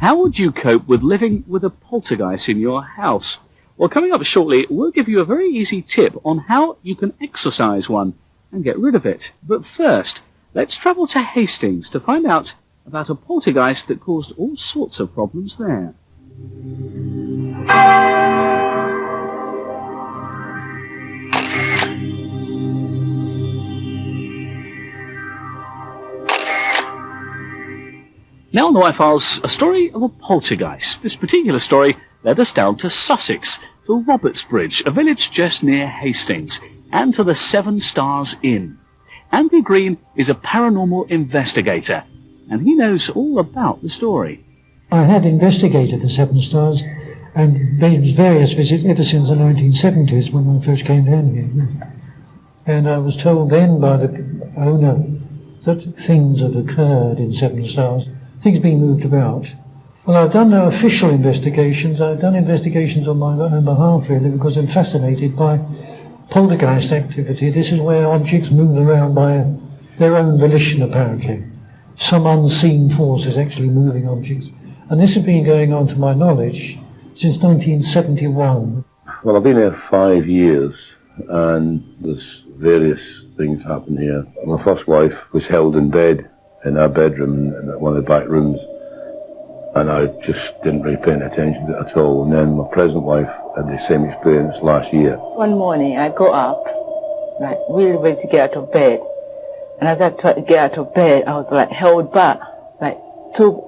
How would you cope with living with a poltergeist in your house? Well, coming up shortly, we'll give you a very easy tip on how you can exorcise one and get rid of it. But first, let's travel to Hastings to find out about a poltergeist that caused all sorts of problems there. Now on the Y-Files, a story of a poltergeist. This particular story led us down to Sussex, to ROBERTSBRIDGE, a village just near Hastings, and to the 7 Stars Inn. Andy Green is a paranormal investigator, and he knows all about the story. I had investigated the 7 Stars and made various visits ever since the 1970s when I first came down here. And I was told then by the owner that things had occurred in 7 Stars, things being moved about. Well, I've done no official investigations. I've done investigations on my own behalf, really, because I'm fascinated by poltergeist activity. This is where objects move around by their own volition, apparently. Some unseen force is actually moving objects. And this has been going on, to my knowledge, since 1971. Well, I've been here 5 years, and there's various things happen here. My first wife was held in bed in our bedroom in one of the back rooms, and I just didn't really pay any attention to it at all. And then my present wife had the same experience last year. One morning I go up, like really ready to get out of bed, and as I tried to get out of bed, I was like held back, like two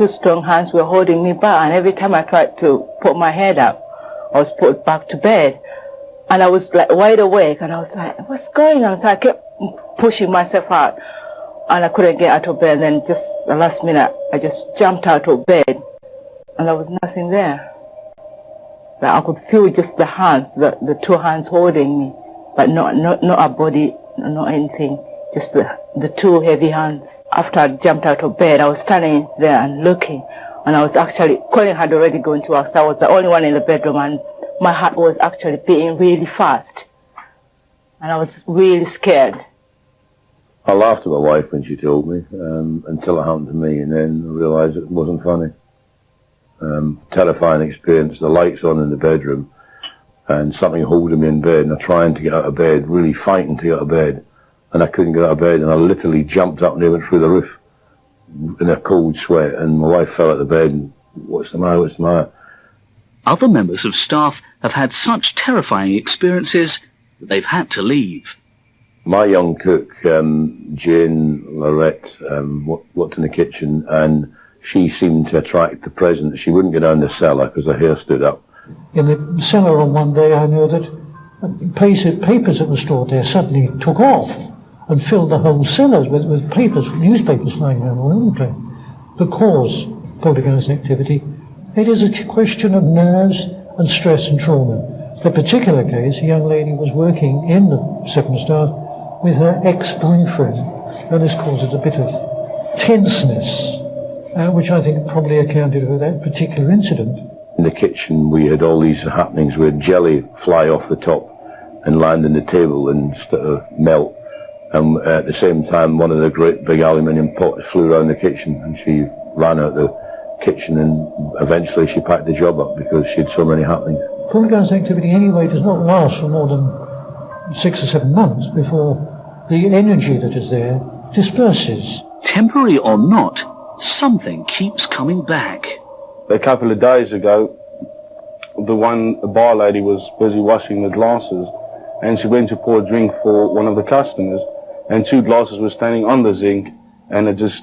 strong hands were holding me back, and every time I tried to put my head up, I was put back to bed, and I was like wide awake, and I was like, what's going on? So I kept pushing myself out, and I couldn't get out of bed. And then just the last minute, I just jumped out of bed, and there was nothing there. Like I could feel just the hands, the 2 hands holding me, but not a body, not anything, just the 2 heavy hands. After I jumped out of bed, I was standing there and looking, and I was actually, Colin had already gone to work, so I was the only one in the bedroom, and my heart was actually beating really fast, and I was really scared. I laughed at my wife when she told me, until it happened to me, and then I realised it wasn't funny. Terrifying experience, the lights on in the bedroom, and something holding me in bed, and I'm trying to get out of bed, really fighting to get out of bed, and I couldn't get out of bed, and I literally jumped up and they went through the roof in a cold sweat, and my wife fell out of bed, and what's the matter, what's the matter? Other members of staff have had such terrifying experiences that they've had to leave. My young cook, Jane Lorette, worked in the kitchen, and she seemed to attract the presence. She wouldn't get down the cellar because her hair stood up. In the cellar on one day, I know that papers that were stored there suddenly took off and filled the whole cellars with papers, newspapers flying around all over the place. The cause of poltergeist activity, it is a question of nerves and stress and trauma. In a particular case, a young lady was working in the 7 Stars with her ex-boyfriend, and this causes a bit of tenseness, which I think probably accounted for that particular incident. In the kitchen we had all these happenings where jelly fly off the top and land on the table and melt, and at the same time one of the great big aluminium pots flew around the kitchen, and she ran out the kitchen, and eventually she packed the job up because she had so many happenings. Poltergeist activity anyway does not last for more than 6 or 7 months before the energy that is there disperses. Temporary or not, something keeps coming back. A couple of days ago, the bar lady was busy washing the glasses, and she went to pour a drink for one of the customers, and 2 glasses were standing on the zinc, and it just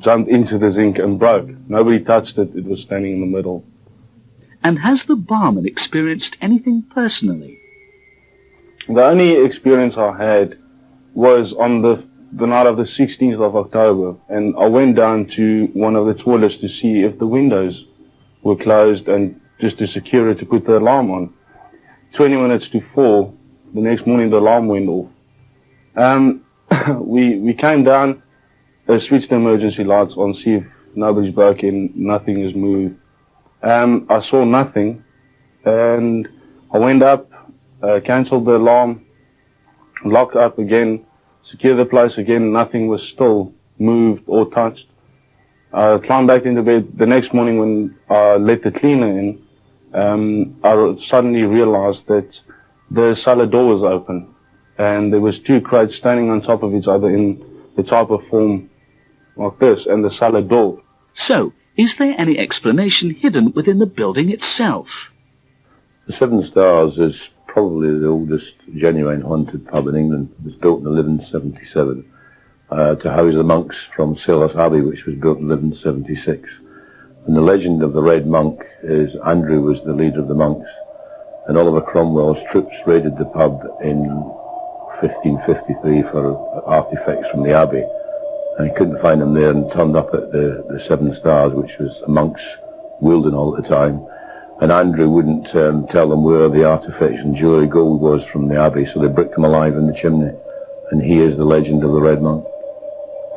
jumped into the zinc and broke. Nobody touched it, it was standing in the middle. And has the barman experienced anything personally? The only experience I had was on the night of the 16th of October, and I went down to one of the toilets to see if the windows were closed and just to secure it, to put the alarm on. 20 minutes to 4, the next morning the alarm went off. We came down, switched the emergency lights on, see if nobody's broken, nothing is moved. I saw nothing, and I went up, cancelled the alarm, locked up again, secured the place again, nothing was still moved or touched. I climbed back into bed. The next morning when I let the cleaner in, I suddenly realized that the cellar door was open and there was 2 crates standing on top of each other in the type of form like this, and the cellar door. So, is there any explanation hidden within the building itself? The Seven Stars is probably the oldest genuine haunted pub in England. It was built in 1177 to house the monks from Selhurst Abbey, which was built in 1176. And the legend of the Red Monk is Andrew was the leader of the monks, and Oliver Cromwell's troops raided the pub in 1553 for artifacts from the Abbey, and he couldn't find them there and turned up at the Seven Stars, which was a monk's wielding all at the time. And Andrew wouldn't tell them where the artifacts and jewellery gold was from the Abbey, so they bricked him alive in the chimney. And he is the legend of the Red Monk.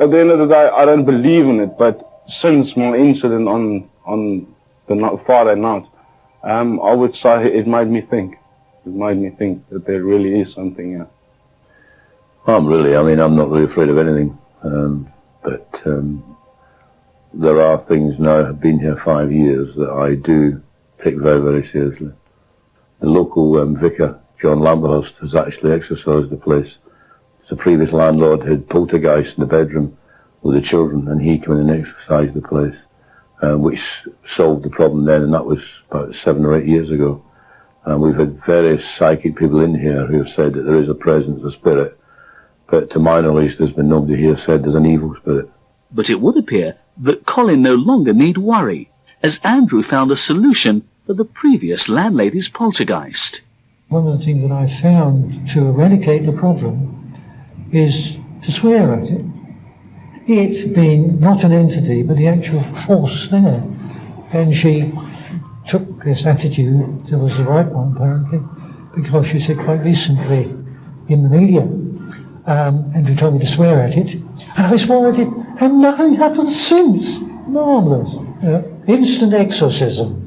At the end of the day, I don't believe in it, but since my incident on the Friday night, I would say it made me think. It made me think that there really is something here. I'm not really afraid of anything. But there are things now, I've been here 5 years, that I do take very, very seriously. The local vicar, John Lamberhurst, has actually exorcised the place. The previous landlord had poltergeist in the bedroom with the children, and he came in and exorcised the place, which solved the problem then, and that was about 7 or 8 years ago. And we've had various psychic people in here who have said that there is a presence, a spirit, but to my knowledge there's been nobody here said there's an evil spirit. But it would appear that Colin no longer need worry, as Andrew found a solution for the previous landlady's poltergeist. One of the things that I found to eradicate the problem is to swear at it. It being not an entity, but the actual force there. And she took this attitude, that was the right one apparently, because she said quite recently in the media, Andrew told me to swear at it, and I swore at it, and nothing happened since. Marvellous. Instant exorcism.